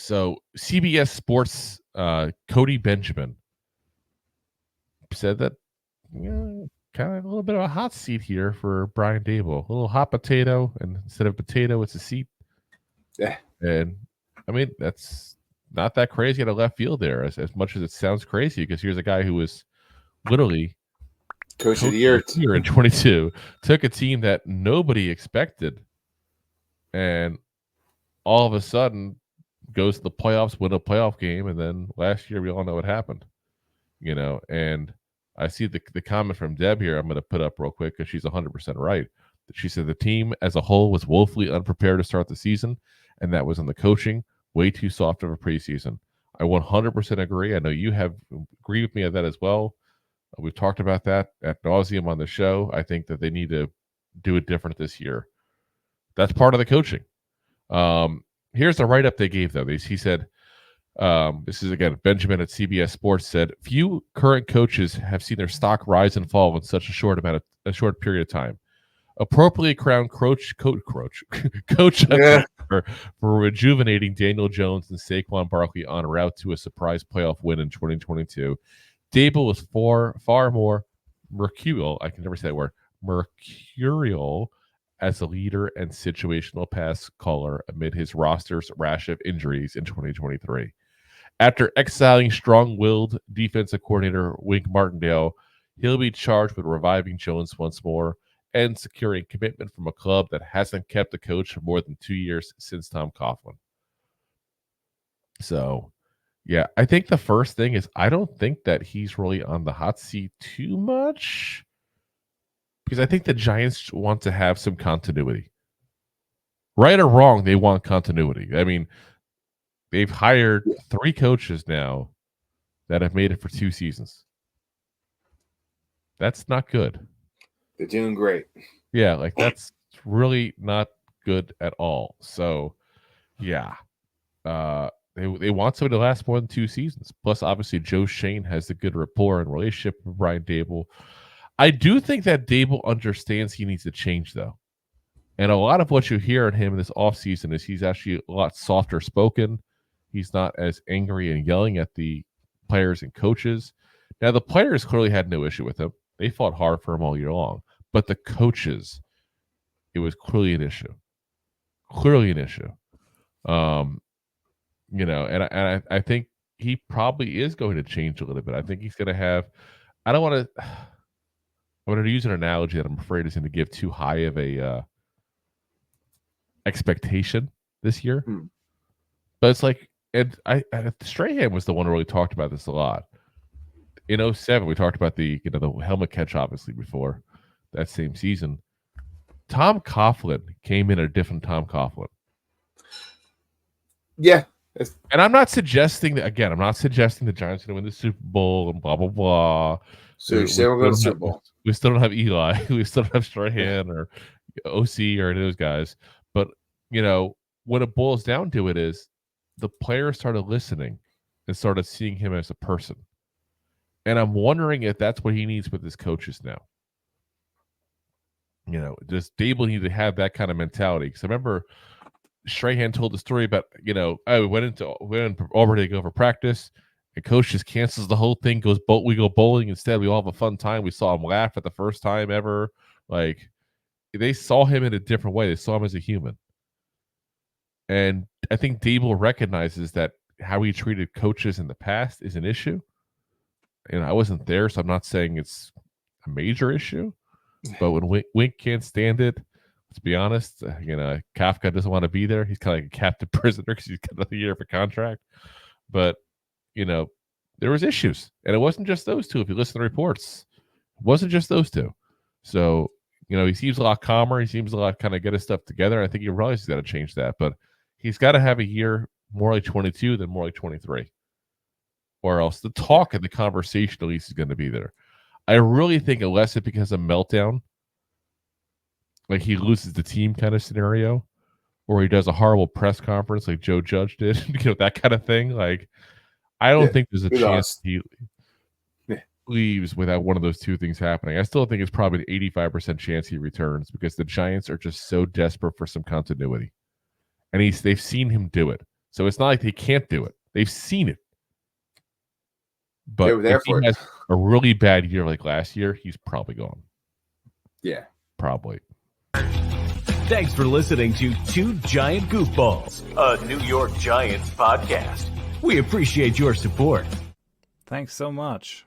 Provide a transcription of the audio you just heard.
So CBS Sports Cody Benjamin said that kind of a little bit of a hot seat here for Brian Daboll. A little hot potato, and instead of potato, it's a seat. Yeah. And I mean, that's not that crazy at a left field there, as much as it sounds crazy, because here's a guy who was literally Coach of the year in 22, took a team that nobody expected, and all of a sudden goes to the playoffs, win a playoff game, and then last year we all know what happened. And I see the comment from Deb here I'm going to put up real quick because she's 100% right. She said the team as a whole was woefully unprepared to start the season, and that was in the coaching, way too soft of a preseason. I 100% agree. I know you have agreed with me on that as well. We've talked about that ad nauseum on the show. I think that they need to do it different this year. That's part of the coaching. Here's the write-up they gave, though. He said, this is, again, Benjamin at CBS Sports said, few current coaches have seen their stock rise and fall in such a short period of time. Appropriately crowned coach Yeah. for rejuvenating Daniel Jones and Saquon Barkley en route to a surprise playoff win in 2022. Daboll was far more mercurial. I can never say that word. Mercurial as a leader and situational pass caller amid his roster's rash of injuries in 2023. After exiling strong-willed defensive coordinator Wink Martindale, he'll be charged with reviving Jones once more and securing commitment from a club that hasn't kept a coach for more than 2 years since Tom Coughlin. So, yeah, I think the first thing is I don't think that he's really on the hot seat too much, because I think the Giants want to have some continuity. Right or wrong, they want continuity. I mean, they've hired 3 coaches now that have made it for 2 seasons. That's not good. They're doing great. Yeah, like that's really not good at all. So, yeah. They want somebody to last more than 2 seasons. Plus, obviously, Joe Shane has a good rapport and relationship with Brian Daboll. I do think that Daboll understands he needs to change, though. And a lot of what you hear in him in this offseason is he's actually a lot softer spoken. He's not as angry and yelling at the players and coaches. Now, the players clearly had no issue with him. They fought hard for him all year long. But the coaches, it was clearly an issue. And I think he probably is going to change a little bit. I think he's going to have – I'm going to use an analogy that I'm afraid is going to give too high of a expectation this year. But it's like – and Strahan was the one who really talked about this a lot. In 2007, we talked about the helmet catch, obviously, before that same season. Tom Coughlin came in a different Tom Coughlin. Yeah. And I'm not suggesting that, again, I'm not suggesting the Giants are going to win the Super Bowl and blah, blah, blah. So you say we'll go to the Super Bowl. We still don't have Eli. We still don't have Strahan or OC or any of those guys. But, when it boils down to it is the players started listening and started seeing him as a person. And I'm wondering if that's what he needs with his coaches now. Does Daboll need to have that kind of mentality? Because I remember Strahan told the story about, we went in over to go for practice, and coach just cancels the whole thing, we go bowling instead. We all have a fun time. We saw him laugh at the first time ever. Like, they saw him in a different way. They saw him as a human. And I think Daboll recognizes that how he treated coaches in the past is an issue. And I wasn't there, so I'm not saying it's a major issue. But when Wink can't stand it, let's be honest, Kafka doesn't want to be there. He's kind of like a captive prisoner because he's got another year of a contract. But, there was issues. And it wasn't just those two. If you listen to reports, it wasn't just those two. So, he seems a lot calmer. He seems a lot kind of get his stuff together. I think he realizes he's got to change that. But he's got to have a year more like 22 than more like 23. Or else the talk and the conversation at least is going to be there. I really think unless it becomes a meltdown, like he loses the team kind of scenario, or he does a horrible press conference like Joe Judge did, that kind of thing. Like, I don't think there's a chance he leaves without one of those two things happening. I still think it's probably an 85% chance he returns because the Giants are just so desperate for some continuity. And they've seen him do it. So it's not like they can't do it. They've seen it. But if he has a really bad year like last year, he's probably gone. Yeah. Probably. Thanks for listening to Two Giant Goofballs, a New York Giants podcast. We appreciate your support. Thanks so much.